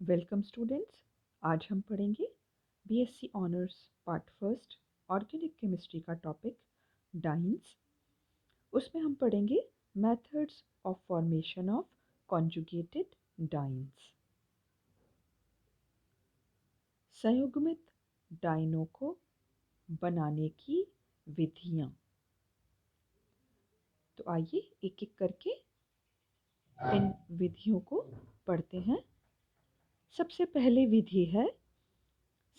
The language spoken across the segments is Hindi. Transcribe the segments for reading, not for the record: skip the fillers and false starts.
Welcome students. आज हम पढ़ेंगे BSc honours part first organic chemistry का टॉपिक डाइन्स। उसमें हम पढ़ेंगे methods of formation of conjugated dance. संयुग्मित डाइनों को बनाने की विधियाँ। तो आइए एक एक करके इन विधियों को पढ़ते हैं। सबसे पहले विधि है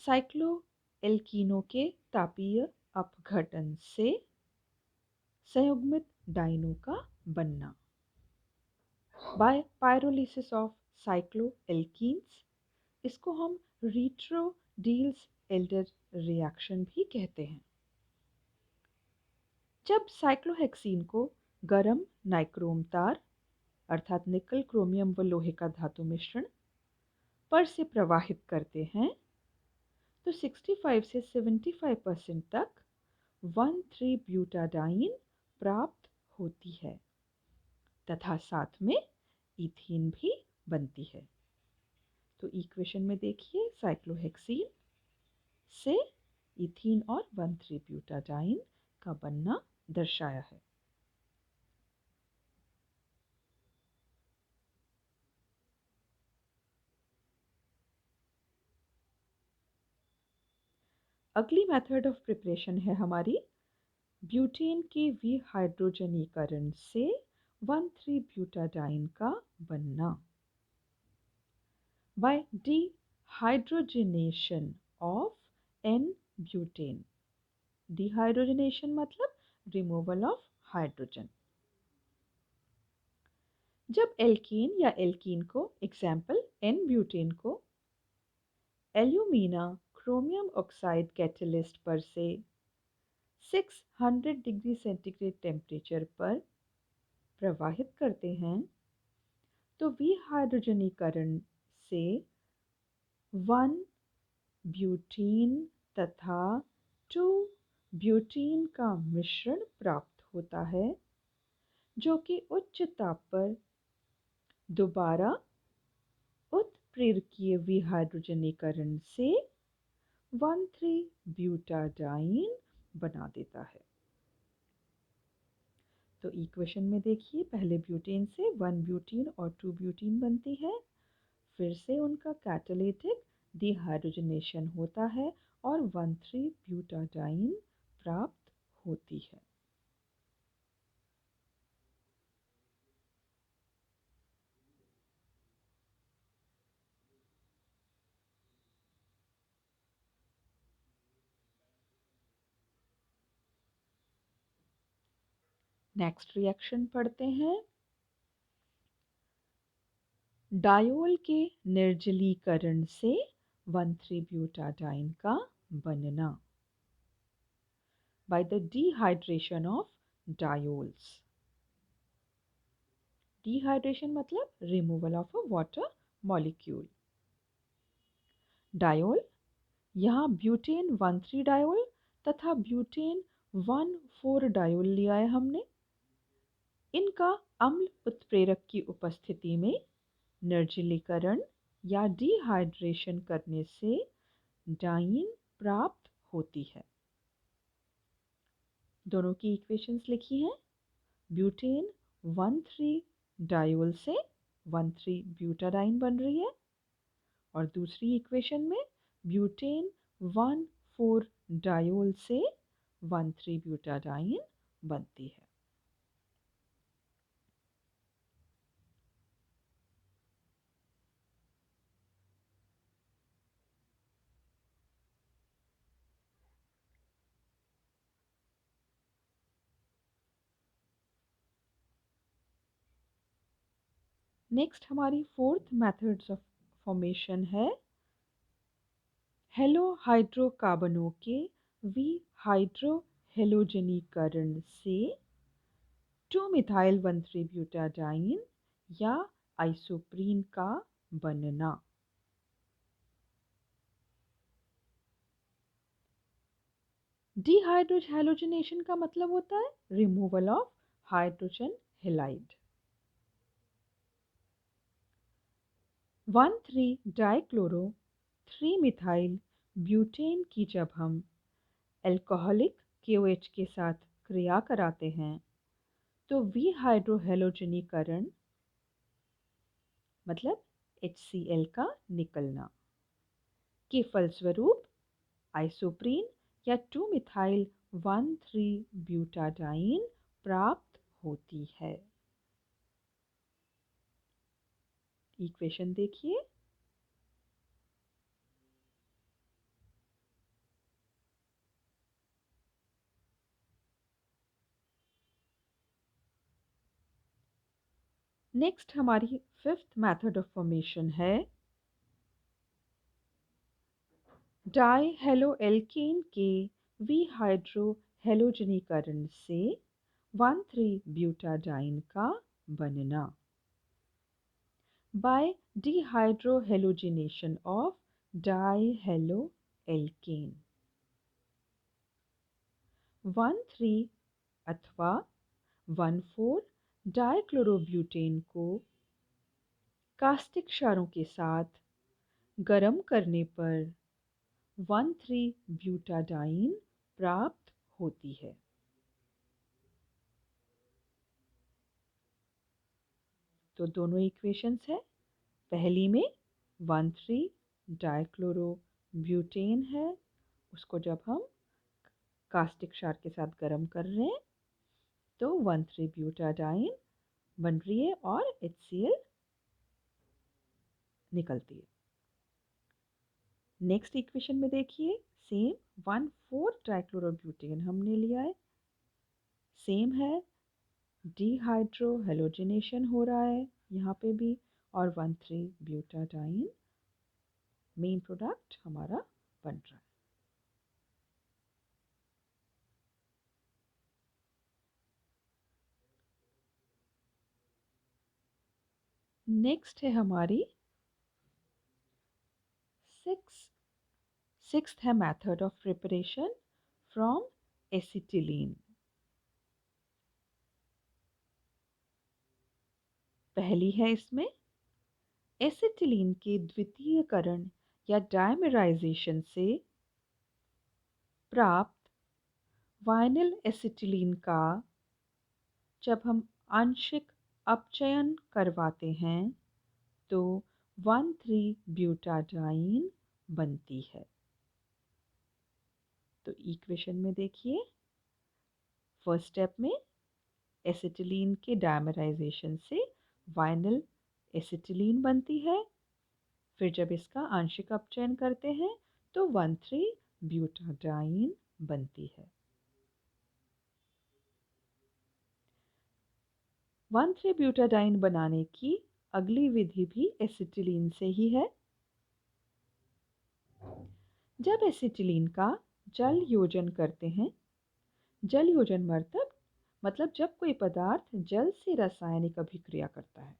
साइक्लोएल्कीनों के तापीय अपघटन से संयुग्मित डाइनों का बनना। बाय पायरोलिसिस ऑफ साइक्लोएल्कीन्स, इसको हम रीट्रो डील्स एल्डर रिएक्शन भी कहते हैं। जब साइक्लोहेक्सीन को गर्म नाइक्रोम तार अर्थात निकल क्रोमियम व लोहे का धातु मिश्रण पर से प्रवाहित करते हैं तो 65 से 75% तक 1,3-ब्यूटाडाइन प्राप्त होती है तथा साथ में इथीन भी बनती है। तो इक्वेशन में देखिए साइक्लोहेक्सीन से इथीन और 1,3-ब्यूटाडाइन का बनना दर्शाया है। अगली मेथड ऑफ प्रिपरेशन है हमारी ब्यूटेन के विहाइड्रोजनीकरण से 1,3-ब्यूटाडाइन का बनना। बाय डिहाइड्रोजनेशन ऑफ N-ब्यूटेन। डिहाइड्रोजनेशन मतलब रिमूवल ऑफ हाइड्रोजन। जब एल्कीन या एल्कीन को एग्जाम्पल N-ब्यूटेन को एल्यूमिना क्रोमियम ऑक्साइड कैटलिस्ट पर से 600 डिग्री सेंटीग्रेड टेम्परेचर पर प्रवाहित करते हैं तो विहाइड्रोजनीकरण से 1 ब्यूटीन तथा 2 ब्यूटीन का मिश्रण प्राप्त होता है जो कि उच्च ताप पर दोबारा उत्प्रेरकीय विहाइड्रोजनीकरण से 1,3-ब्यूटाडाइन बना देता है। तो इक्वेशन में देखिए पहले ब्यूटेन से 1 ब्यूटीन और 2 ब्यूटीन बनती है, फिर से उनका कैटालिटिक डिहाइड्रोजनेशन होता है और 1,3-ब्यूटाडाइन प्राप्त होती है। नेक्स्ट रिएक्शन पढ़ते हैं डायोल के निर्जलीकरण से 1,3-ब्यूटाडाइन का बनना। By the dehydration of diols. Dehydration मतलब removal of a water molecule. Diol, यहाँ ब्यूटेन 1,3 डायोल तथा ब्यूटेन 1,4 डायोल लिया है हमने। इनका अम्ल उत्प्रेरक की उपस्थिति में निर्जलीकरण या डिहाइड्रेशन करने से डाइन प्राप्त होती है। दोनों की इक्वेशंस लिखी हैं। ब्यूटेन 1,3 डायोल से 1,3-ब्यूटाडाइन बन रही है और दूसरी इक्वेशन में ब्यूटेन 1,4 डायोल से 1,3-ब्यूटाडाइन बनती है। नेक्स्ट हमारी फोर्थ मेथड्स ऑफ फॉर्मेशन है हेलो हाइड्रोकार्बनों के विहाइड्रोहेलोजनीकरण से 2-मिथाइल 1,3-ब्यूटाडाइन या आइसोप्रीन का बनना। डिहाइड्रोहेलोजनेशन का मतलब होता है रिमूवल ऑफ हाइड्रोजन हेलाइड। 1,3-डाइक्लोरो 3-मिथाइल ब्यूटेन की जब हम एल्कोहलिक KOH के साथ क्रिया कराते हैं तो विहाइड्रोहेलोजनीकरण मतलब HCl का निकलना के फलस्वरूप आइसोप्रीन या 2-मिथाइल 1,3-ब्यूटाडाइन प्राप्त होती है। इक्वेशन देखिए। नेक्स्ट हमारी फिफ्थ मेथड ऑफ फॉर्मेशन है डाइहेलोएल्केन के विहाइड्रोहेलोजनीकरण से 1,3-ब्यूटाडाइन का बनना by dehydrohalogenation of dihaloalkane 1,3 अथवा 1,4 डाइक्लोरोब्यूटेन को कास्टिक क्षारों के साथ गर्म करने पर 1,3-ब्यूटाडाइन प्राप्त होती है। तो दोनों इक्वेशंस है। पहली में 1,3-डाइक्लोरोब्यूटेन है, उसको जब हम कास्टिक क्षार के साथ गर्म कर रहे हैं तो 1,3-ब्यूटाडाइन बन रही है और HCl निकलती है। नेक्स्ट इक्वेशन में देखिए सेम 1,4-डाइक्लोरोब्यूटेन हमने लिया है, सेम है, डिहाइड्रोहेलोजिनेशन हो रहा है यहाँ पे भी और 1,3-ब्यूटाडाइन मेन प्रोडक्ट हमारा बन रहा है। नेक्स्ट है हमारी सिक्स्थ है method of preparation from acetylene. पहली है इसमें एसिटिलीन के द्वितीयकरण या डायमेराइजेशन से प्राप्त वाइनिल एसिटिलीन का जब हम आंशिक अपचयन करवाते हैं तो 1,3-ब्यूटाडाइन बनती है। तो इक्वेशन में देखिए फर्स्ट स्टेप में एसिटिलीन के डायमेराइजेशन से वाइनिल एसिटिलीन बनती है, फिर जब इसका आंशिक अपचयन करते हैं तो 1,3-ब्यूटाडाइन बनती है। 1,3-ब्यूटाडाइन बनाने की अगली विधि भी एसिटिलीन से ही है। जब एसिटिलीन का जल योजन करते हैं, जल योजन मतलब जब कोई पदार्थ जल से रासायनिक अभिक्रिया करता है,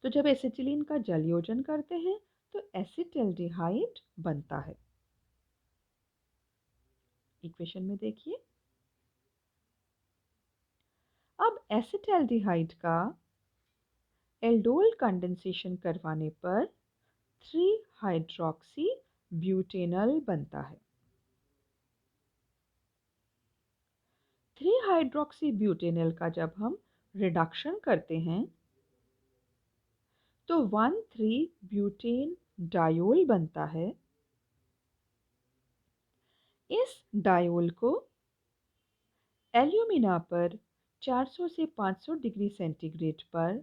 तो जब एसिटिलीन का जल योजन करते हैं तो एसिटल्डिहाइड बनता है। इक्वेशन में देखिए अब एसिटल्डिहाइड का एल्डोल कंडेंसेशन करवाने पर 3-हाइड्रॉक्सी ब्यूटेनॉल बनता है। 3-हाइड्रॉक्सी ब्यूटेनॉल का जब हम रिडक्शन करते हैं तो 1,3-ब्यूटेन डायोल बनता है। इस डायोल को एल्यूमिना पर 400 से 500 डिग्री सेंटीग्रेड पर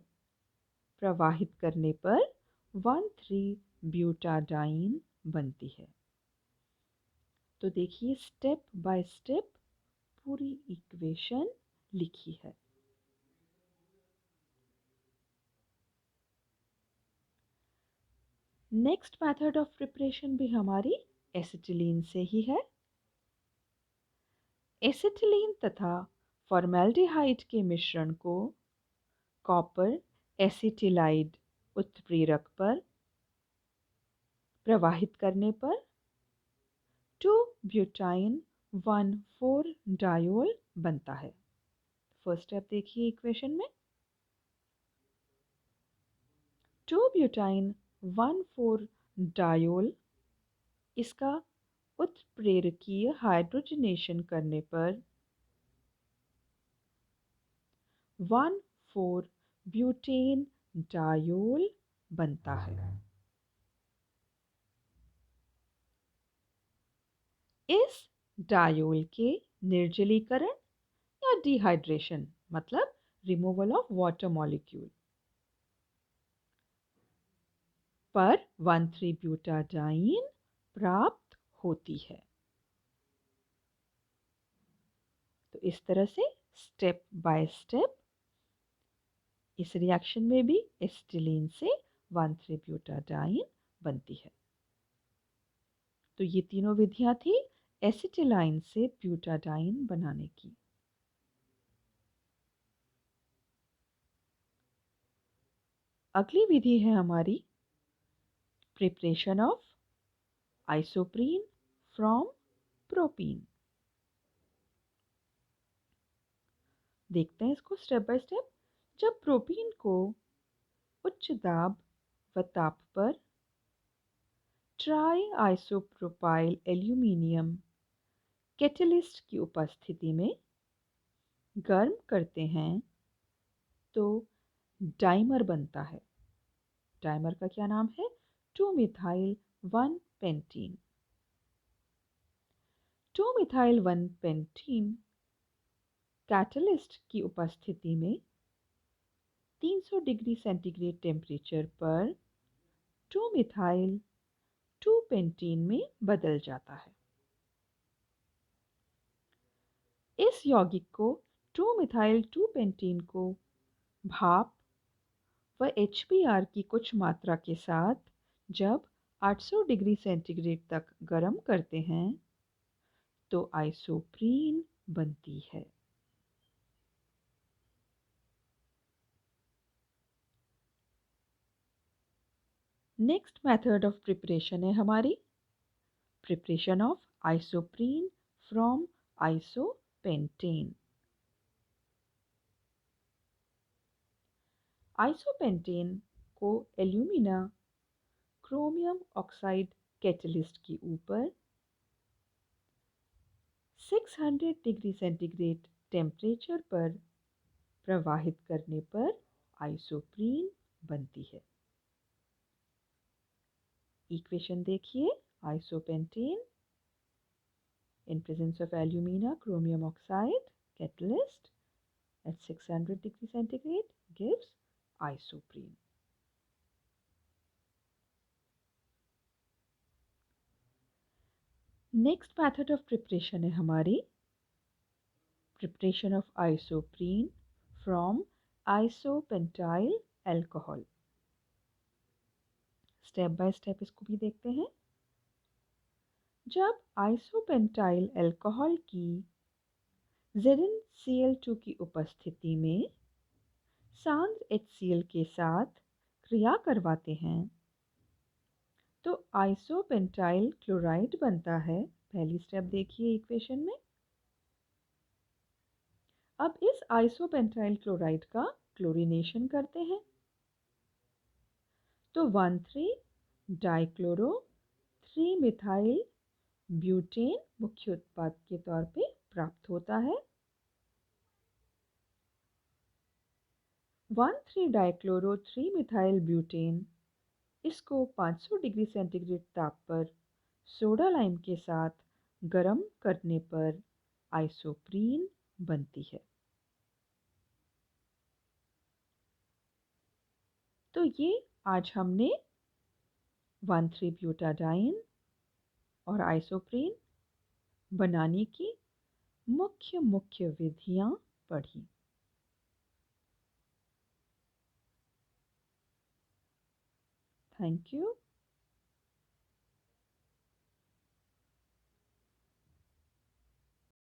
प्रवाहित करने पर 1,3-ब्यूटाडाइन बनती है। तो देखिए स्टेप बाय स्टेप पूरी इक्वेशन लिखी है। नेक्स्ट मेथड ऑफ प्रिपरेशन भी हमारी एसिटिलीन से ही है। एसिटिलीन तथा फॉर्मेल्डिहाइड के मिश्रण को कॉपर एसिटिलाइड उत्प्रेरक पर प्रवाहित करने पर 2-ब्यूटाइन 1,4-डायोल बनता है। फर्स्ट स्टेप देखिए इक्वेशन में 2 ब्यूटाइन 1,4 डायोल, इसका उत्प्रेरकीय हाइड्रोजनेशन करने पर 1,4 ब्यूटेन डायोल बनता है। इस डायोल के निर्जलीकरण या डिहाइड्रेशन मतलब रिमूवल ऑफ वाटर मॉलिक्यूल पर 1,3 ब्यूटाडाइन प्राप्त होती है। तो इस तरह से स्टेप बाय स्टेप इस रिएक्शन में भी एसिटिलीन से 1,3 ब्यूटाडाइन बनती है। तो ये तीनों विधियां थी एसिटिलाइन से ब्यूटाडाइन बनाने की। अगली विधि है हमारी preparation of isoprene from propene. देखते हैं इसको स्टेप बाय स्टेप। जब प्रोपीन को उच्च दाब व ताप पर ट्राई आइसोप्रोपाइल एल्यूमिनियम कैटलिस्ट की उपस्थिति में गर्म करते हैं तो डाइमर बनता है। डाइमर का क्या नाम है? 2-मिथाइल 1-पेंटीन। 2-मिथाइल 1-पेंटीन कैटलिस्ट की उपस्थिति में 300 डिग्री सेंटीग्रेड टेम्परेचर पर 2-मिथाइल 2-पेंटीन में बदल जाता है। इस यौगिक को 2-मिथाइल 2-पेंटीन को भाप व HBr की कुछ मात्रा के साथ जब 800 डिग्री सेंटीग्रेड तक गर्म करते हैं तो आइसोप्रीन बनती है। नेक्स्ट मेथड ऑफ प्रिपरेशन है हमारी preparation of isoprene from isopentane. Isopentane को एल्यूमिना क्रोमियम ऑक्साइड कैटलिस्ट के ऊपर 600 डिग्री सेंटीग्रेड टेम्परेचर पर प्रवाहित करने पर आइसोप्रीन बनती है। इक्वेशन देखिए, isopentane in presence of alumina chromium oxide catalyst at 600 degree centigrade gives isoprene. Next method of preparation है हमारी preparation of isoprene from isopentyl alcohol. Step by step इसको भी देखते हैं। जब आइसोपेंटाइल अल्कोहल की ZnCl2 की उपस्थिति में सांद्र HCl के साथ क्रिया करवाते हैं तो आइसोपेंटाइल क्लोराइड बनता है। पहली स्टेप देखिए इक्वेशन में। अब इस आइसोपेंटाइल क्लोराइड का क्लोरीनेशन करते हैं तो 1,3 डाइक्लोरो 3-मिथाइल ब्यूटेन मुख्य उत्पाद के तौर पे प्राप्त होता है। 1,3 डाइक्लोरो 3-मिथाइल ब्यूटेन इसको 500 डिग्री सेंटीग्रेड ताप पर सोडा लाइम के साथ गर्म करने पर आइसोप्रीन बनती है। तो ये आज हमने 1,3 ब्यूटाडाइन और आइसोप्रीन बनाने की मुख्य विधियां पढ़ी। Thank you.